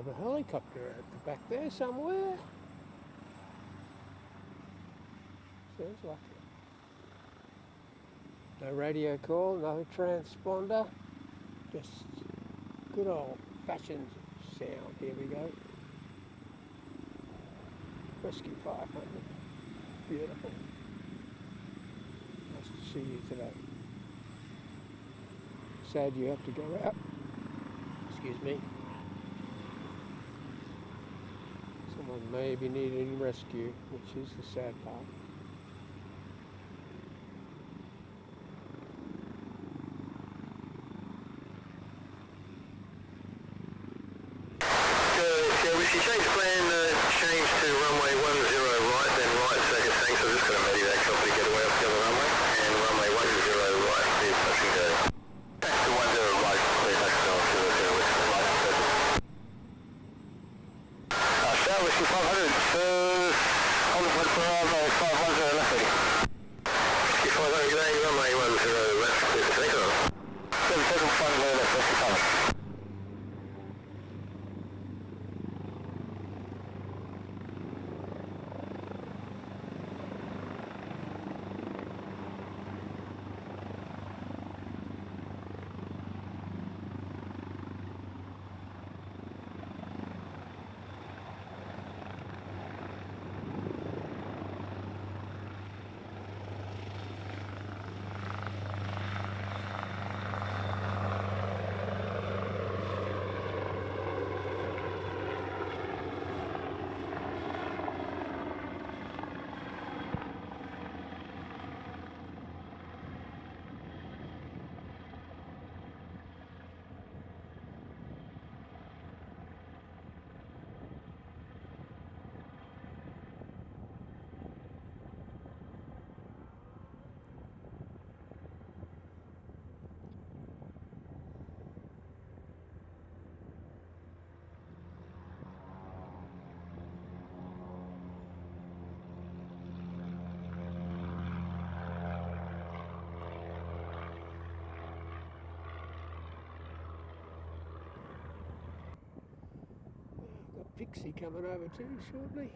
have a helicopter at the back there somewhere. Sounds like it. No radio call, no transponder, just good old fashioned sound. Here we go. Rescue 500. Beautiful. Nice to see you today. Sad you have to go out. Excuse me. Someone may be needing rescue, which is the sad part. Whiskey, change plan, change to runway 10 right, then right, circuit thanks. I'm just going to medevac copy, get away off the other runway, and runway 10 right, please touch and go. Back to 10 right, please touch and go, 00 whiskey, right, circuit. Shower whiskey 500, on the front for runway 510 left, ready. Whiskey 500, good day, runway 10 left, please take it on. 7 seconds, 5 left, whiskey 500. Pixie coming over too shortly.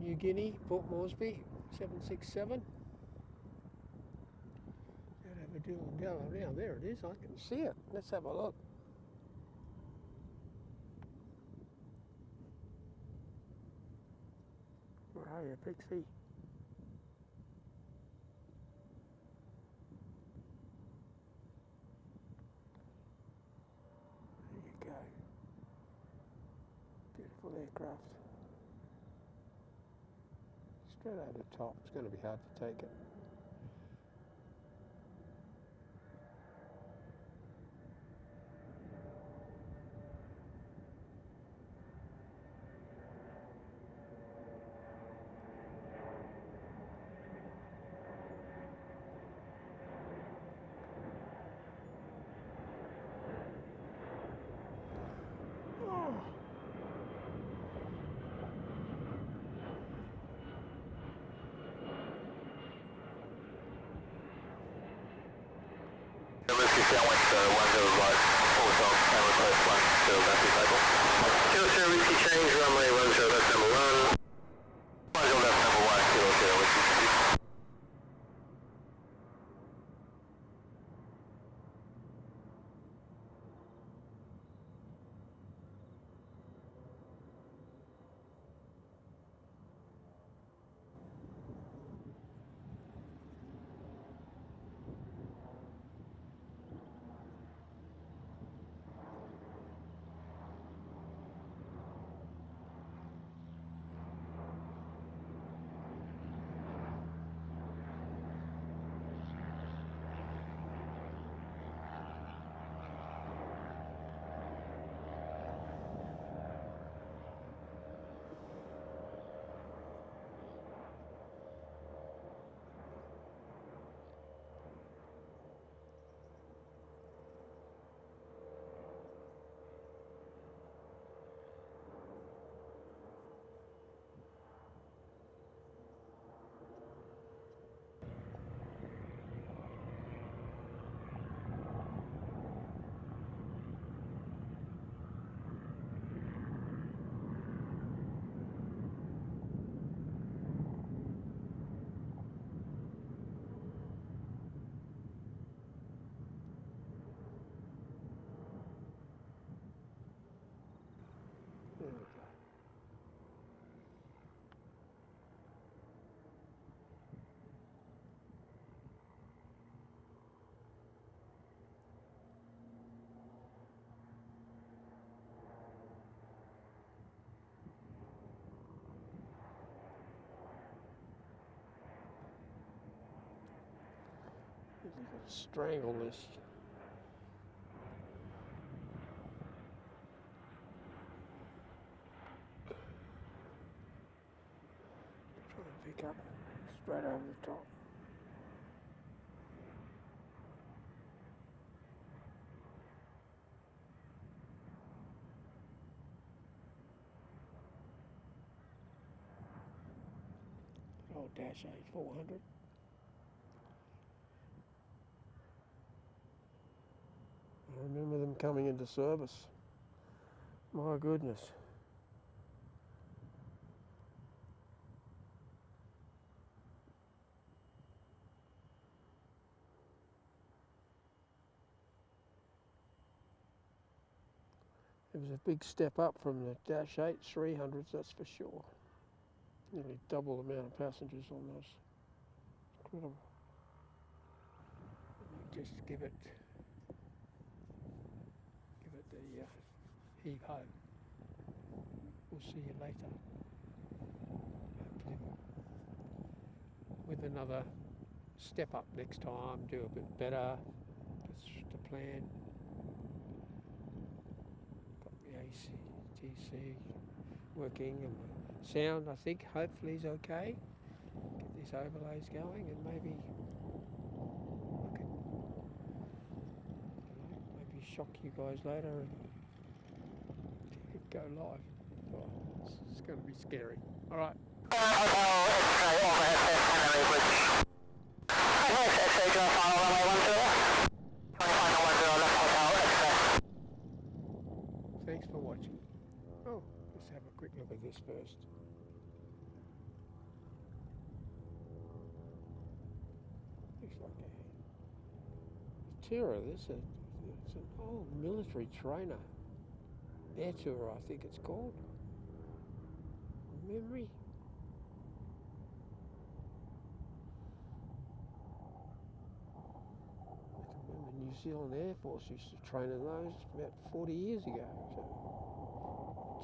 New Guinea, Port Moresby, 767. Don't have a dilly now. There it is. I can see it. Let's have a look. Where are you, Pixie? Beautiful aircraft. Straight over the top. It's going to be hard to take it. Whiskey sandwich, 10 right, full stop, camera close, 1, still left table. Kilo whiskey change, runway 10 left number 1. 10 left number 1, kilo whiskey. I've got to strangle this. Try and pick up straight over the top. Old Dash 8400. I remember them coming into service. My goodness. It was a big step up from the Dash 8 300s, that's for sure. Nearly double the amount of passengers on those. Incredible. Just give it the heave ho. We'll see you later. Hopefully with another step up next time, do a bit better. That's the plan. Got the ACTC working and the sound, I think, hopefully is okay. Get these overlays going and maybe I can, maybe shock you guys later and go live. Oh, it's going to be scary. All right. Thanks for watching. Oh, let's have a quick look at this first. Looks like a Terror. It's an old military trainer. Air Tour, I think it's called. Memory. I can remember New Zealand Air Force used to train in those about 40 years ago. So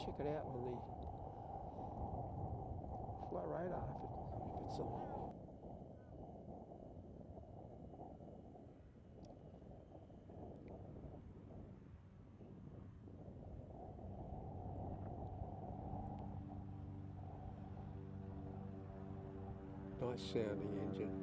check it out on the flight radar if it's on. Nice sounding engine.